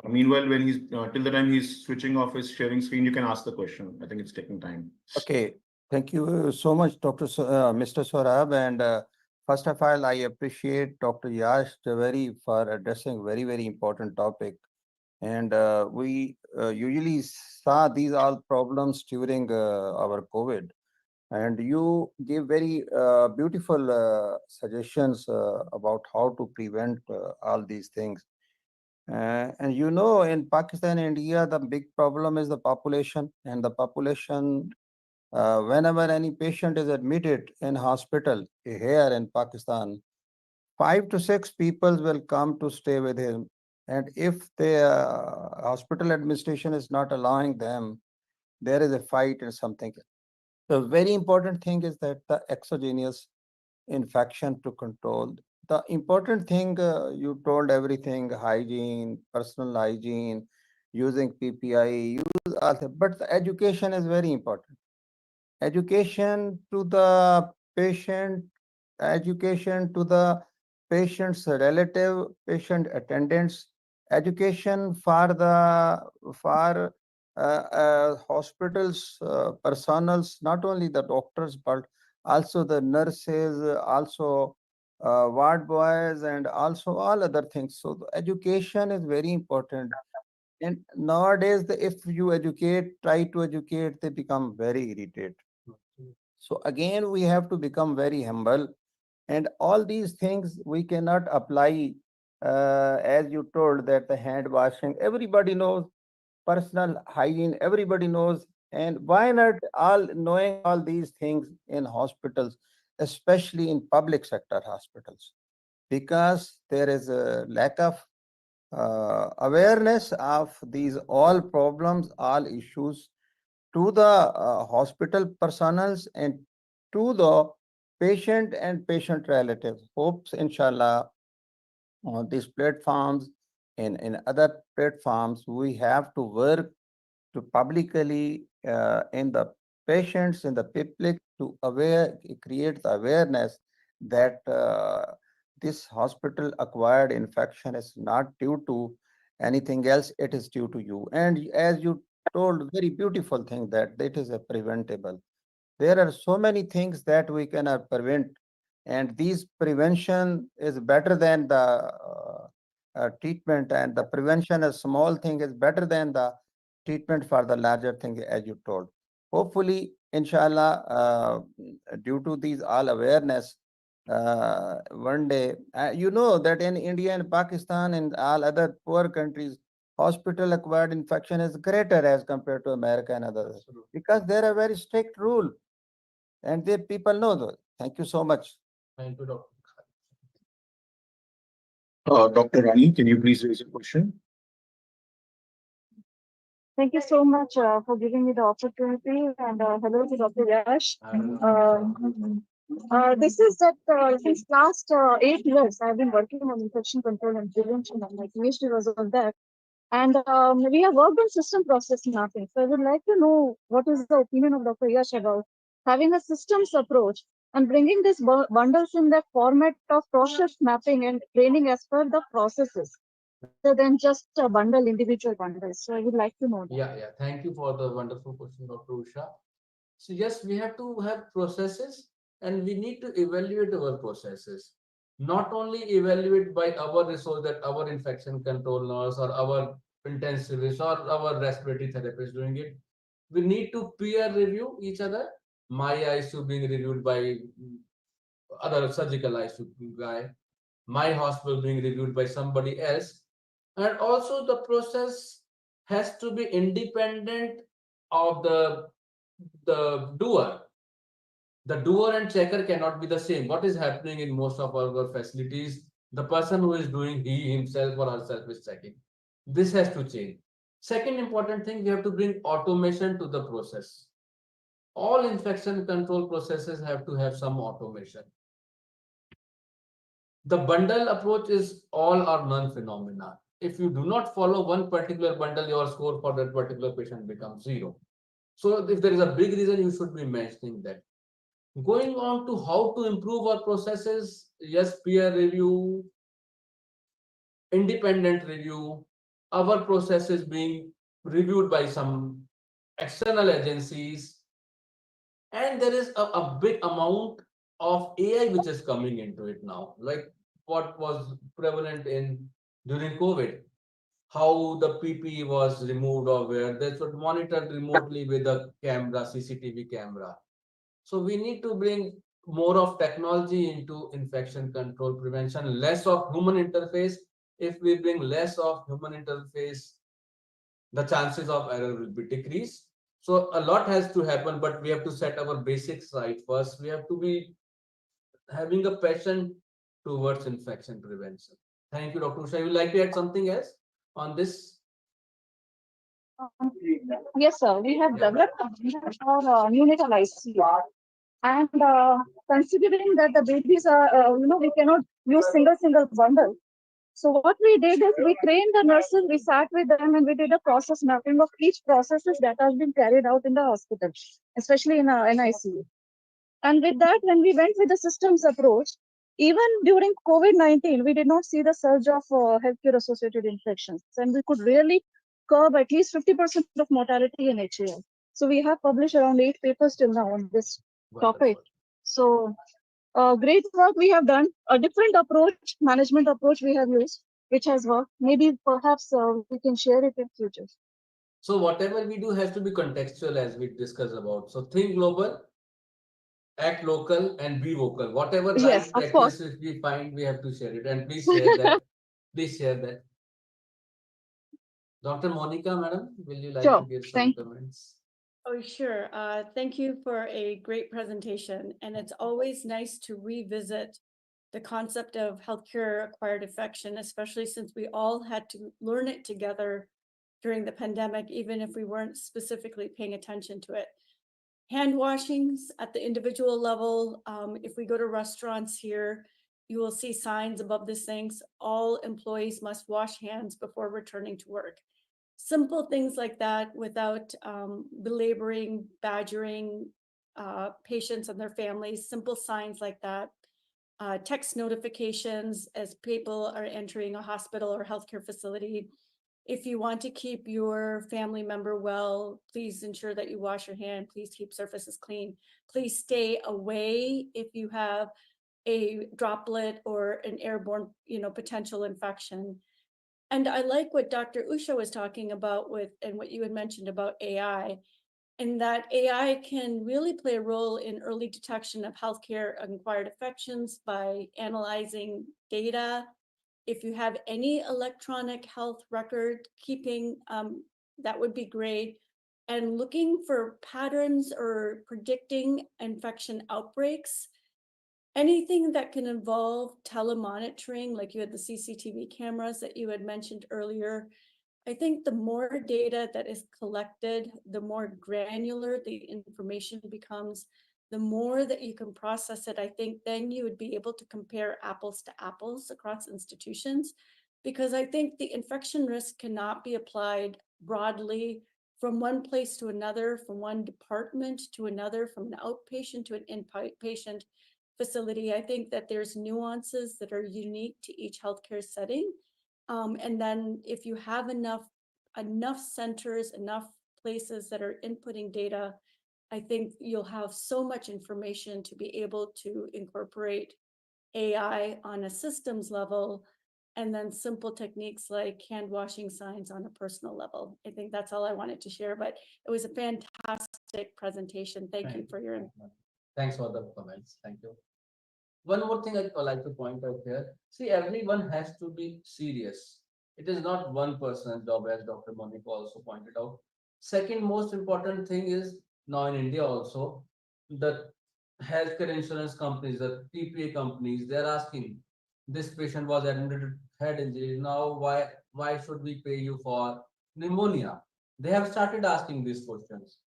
Meanwhile, when he's till the time he's switching off his sharing screen, you can ask the question. I think it's taking time. Okay, thank you so much, Mr. Saurabh. And first of all, I appreciate Dr. Yash Javeri for addressing very, very important topic. And we usually saw these all problems during our COVID. And you give very beautiful suggestions about how to prevent all these things. And you know, in Pakistan and India, the big problem is the population, and the population, whenever any patient is admitted in hospital here in Pakistan, 5 to 6 people will come to stay with him. And if the hospital administration is not allowing them, there is a fight or something. The very important thing is that the exogenous infection to control. The important thing you told everything, hygiene, personal hygiene, using PPI, use all that, but the education is very important. Education to the patient, education to the patient's relative, patient attendants, education for the for hospitals personals, not only the doctors but also the nurses, also ward boys, and also all other things. So the education is very important. And nowadays, if you educate, try to educate, they become very irritated. So again, we have to become very humble, and all these things we cannot apply. As you told that the hand washing, everybody knows, personal hygiene, everybody knows. And why not all knowing all these things in hospitals, especially in public sector hospitals? Because there is a lack of awareness of these all problems, all issues to the hospital personals and to the patient and patient relatives. Hopes, inshallah, on these platforms and in other platforms, we have to work to publicly in the patients, in the public, to create the awareness that this hospital acquired infection is not due to anything else, it is due to you. And as you told, very beautiful thing, that it is a preventable. There are so many things that we cannot prevent, and these prevention is better than the treatment, and the prevention, a small thing, is better than the treatment for the larger thing, as you told. Hopefully, inshallah, due to these all awareness, one day, you know that in India and Pakistan and all other poor countries, hospital acquired infection is greater as compared to America and others, because there are very strict rule, and they people know those. Thank you so much. Thank you, Doctor. Dr. Rani, can you please raise your question? Thank you so much for giving me the opportunity, and hello to Dr. Yash. This is that since last 8 years, I've been working on infection control and prevention, and my PhD was on that. And we have worked on system process mapping. So I would like to know what is the opinion of Dr. Yash about having a systems approach and bringing these bundles in the format of process mapping and training as per the processes, rather than just a bundle, individual bundles. So I would like to know that. Yeah. Thank you for the wonderful question, Dr. Usha. So yes, we have to have processes and we need to evaluate our processes. Not only evaluate by our resource, that our infection control nurse or our intensivist or our respiratory therapist doing it. We need to peer review each other. My ICU being reviewed by other surgical ICU guy, my hospital being reviewed by somebody else. And also the process has to be independent of the doer. The doer and checker cannot be the same. What is happening in most of our facilities, the person who is doing, he himself or herself is checking. This has to change. Second important thing, we have to bring automation to the process. All infection control processes have to have some automation. The bundle approach is all or none phenomena. If you do not follow one particular bundle, your score for that particular patient becomes 0. So if there is a big reason, you should be mentioning that. Going on to how to improve our processes, yes, peer review, independent review, our processes being reviewed by some external agencies, and there is a big amount of AI which is coming into it now, like what was prevalent in during COVID, how the PPE was removed or where they should monitor remotely with a camera, CCTV camera. So we need to bring more of technology into infection control prevention, less of human interface. If we bring less of human interface, the chances of error will be decreased. So a lot has to happen, but we have to set our basics right first. We have to be having a passion towards infection prevention. Thank you, Dr. Usha. Would you like to add something else on this? Yes, sir. We have developed a vision for neonatal ICU. And considering that the babies are, we cannot use single bundle. So what we did is we trained the nurses, we sat with them and we did a process mapping of each processes that has been carried out in the hospital, especially in NICU. And with that, when we went with the systems approach, even during COVID-19, we did not see the surge of healthcare associated infections. And we could really curb at least 50% of mortality in HAL. So we have published around 8 papers till now on this topic. So great work we have done. A different approach, management approach we have used, which has worked. Maybe perhaps we can share it in future. So whatever we do has to be contextual, as we discussed about. So think global, act local, and be vocal. Whatever Yes, right of course. practices we find, we have to share it. And please share that. Please share that. Dr. Monica, madam, will you like Sure. to give some Thank you. comments? Oh, sure. Thank you for a great presentation. And it's always nice to revisit the concept of healthcare acquired infection, especially since we all had to learn it together during the pandemic, even if we weren't specifically paying attention to it. Hand washings at the individual level. If we go to restaurants here, you will see signs above the sinks. All employees must wash hands before returning to work. Simple things like that without belaboring, badgering patients and their families, simple signs like that. Text notifications as people are entering a hospital or healthcare facility. If you want to keep your family member well, please ensure that you wash your hand. Please keep surfaces clean. Please stay away if you have a droplet or an airborne, potential infection. And I like what Dr. Usha was talking about with, and what you had mentioned about AI, and that AI can really play a role in early detection of healthcare acquired infections by analyzing data. If you have any electronic health record keeping, that would be great. And looking for patterns or predicting infection outbreaks. Anything that can involve telemonitoring, like you had the CCTV cameras that you had mentioned earlier. I think the more data that is collected, the more granular the information becomes, the more that you can process it. I think then you would be able to compare apples to apples across institutions, because I think the infection risk cannot be applied broadly from one place to another, from one department to another, from an outpatient to an inpatient facility. I think that there's nuances that are unique to each healthcare setting. And then if you have enough centers, enough places that are inputting data, I think you'll have so much information to be able to incorporate AI on a systems level, and then simple techniques like hand washing signs on a personal level. I think that's all I wanted to share, but it was a fantastic presentation. Thank you for your. Thanks for the comments. Thank you. One more thing I'd like to point out here. See, everyone has to be serious. It is not one person's job, as Dr. Monica also pointed out. Second most important thing is, now in India also, the healthcare insurance companies, the TPA companies, they're asking, this patient was admitted with head injury. Now, why should we pay you for pneumonia? They have started asking these questions.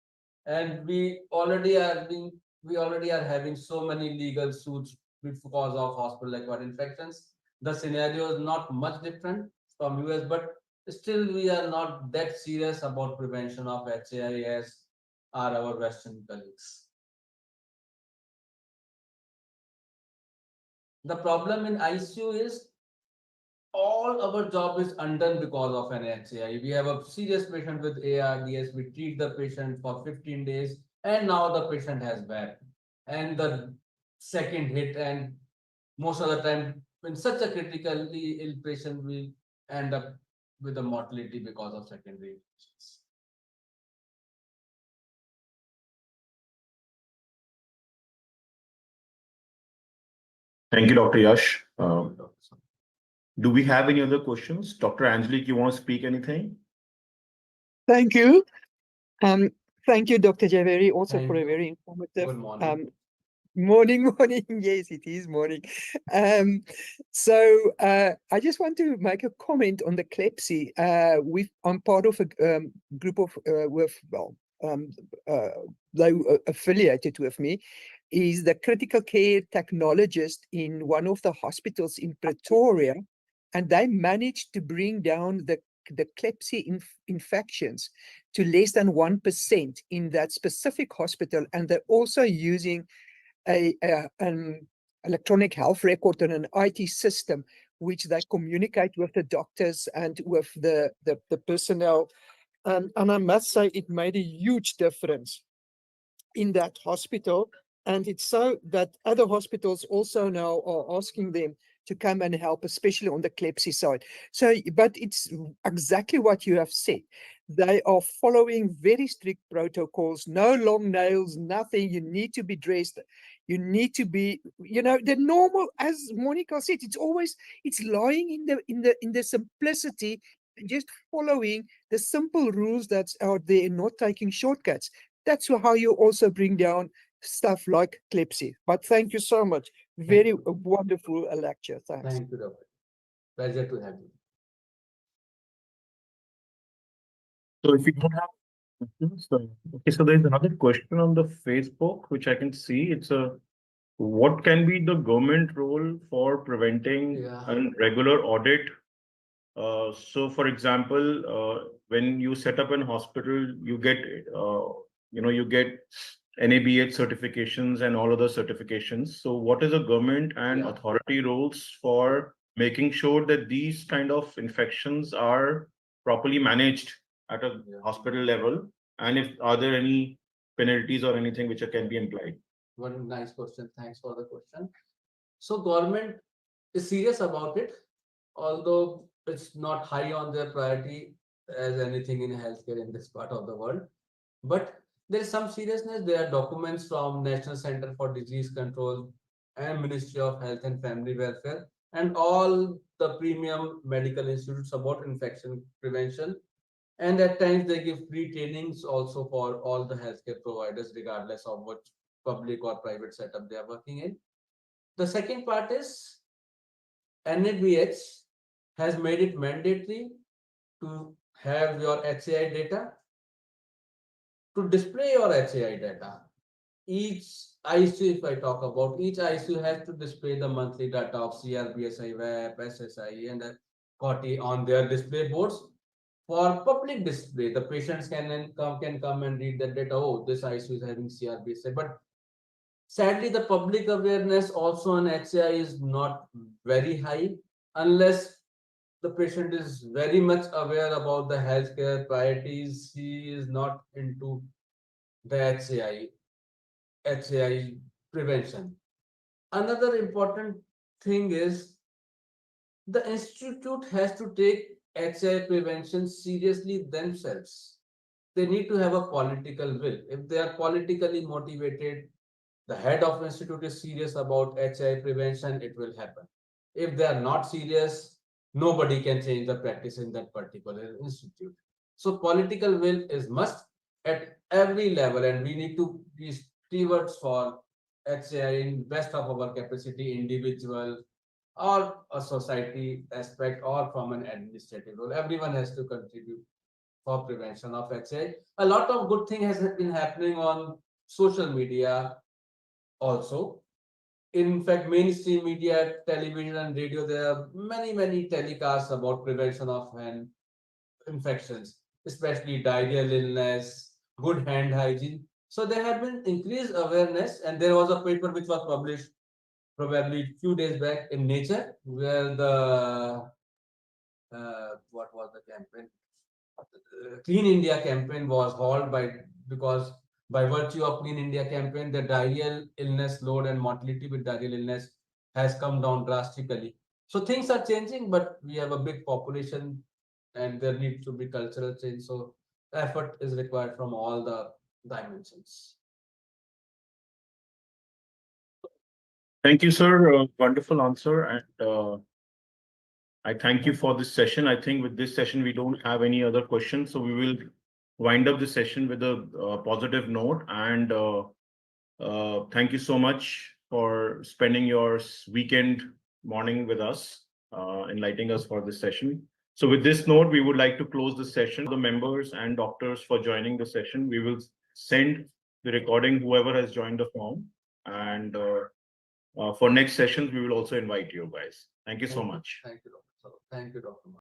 And we already are having so many legal suits because of hospital-acquired infections. The scenario is not much different from US, but still we are not that serious about prevention of HAI as are our Western colleagues. The problem in ICU is all our job is undone because of an HAI. We have a serious patient with ARDS, we treat the patient for 15 days, and now the patient has back. And the second hit, and most of the time, when such a critically ill patient will end up with a mortality because of secondary infections. Thank you, Dr. Yash. Do we have any other questions? Dr. Angelique, you want to speak anything? Thank you. Thank you, Dr. Javeri, also Thank for a you. very informative Good morning. morning. Yes, it is morning. I just want to make a comment on the CLEPSI. I'm part of a group of they affiliated with me, is the critical care technologist in one of the hospitals in Pretoria, and they managed to bring down the CLEPSI infections to less than 1% in that specific hospital, and they're also using an electronic health record and an IT system which they communicate with the doctors and with the personnel. And I must say it made a huge difference in that hospital. And it's so that other hospitals also now are asking them to come and help, especially on the CLEPSI side. So, but it's exactly what you have said. They are following very strict protocols, no long nails, nothing. You need to be dressed. You need to be, the normal, as Monica said, it's lying in the simplicity, and just following the simple rules that's out there, not taking shortcuts. That's how you also bring down stuff like CLEPSI. But thank you so much. Very wonderful lecture. Thanks. Thank you, Doctor. Pleasure to have you. So if you don't have questions, okay, so there's another question on the Facebook, which I can see. It's what can be the government role for preventing a regular audit? So for example, when you set up an hospital, you get, you get NABH certifications and all other certifications. So what is the government and authority roles for making sure that these kind of infections are properly managed at a hospital level? And if are there any penalties or anything which can be implied? One nice question. Thanks for the question. So government is serious about it, although it's not high on their priority as anything in healthcare in this part of the world. But there is some seriousness. There are documents from National Center for Disease Control and Ministry of Health and Family Welfare and all the premium medical institutes about infection prevention. And at times they give free trainings also for all the healthcare providers, regardless of what public or private setup they are working in. The second part is NABH has made it mandatory to have your HAI data, to display your HAI data. Each ICU, if I talk about, each ICU has to display the monthly data of CRBSI, WAP, SSI, and COTI on their display boards for public display. The patients can come and read the data. Oh, this ICU is having CRBSI. But sadly, the public awareness also on HAI is not very high unless the patient is very much aware about the healthcare priorities. He is not into the HAI prevention. Another important thing is the institute has to take HAI prevention seriously themselves. They need to have a political will. If they are politically motivated, the head of institute is serious about HAI prevention, it will happen. If they are not serious, nobody can change the practice in that particular institute. So political will is must at every level, and we need to be stewards for HAI in best of our capacity, individual or a society aspect or from an administrative role. Everyone has to contribute for prevention of HAI. A lot of good thing has been happening on social media also. In fact, mainstream media, television and radio, there are many telecasts about prevention of hand infections, especially diarrheal illness, good hand hygiene. So there have been increased awareness, and there was a paper which was published probably few days back in Nature, where the what was the campaign? Clean India campaign was hauled because by virtue of Clean India campaign, the diarrheal illness load and mortality with diarrheal illness has come down drastically. So things are changing, but we have a big population and there needs to be cultural change. So effort is required from all the dimensions. Thank you, sir. Wonderful answer. And I thank you for this session. I think with this session, we don't have any other questions. So we will wind up the session with a positive note. And thank you so much for spending your weekend morning with us, enlightening us for this session. So with this note, we would like to close the session. The members and doctors for joining the session. We will send the recording, whoever has joined the form. And for next sessions, we will also invite you guys. Thank you so much. Thank you, Dr. Thank you, Dr.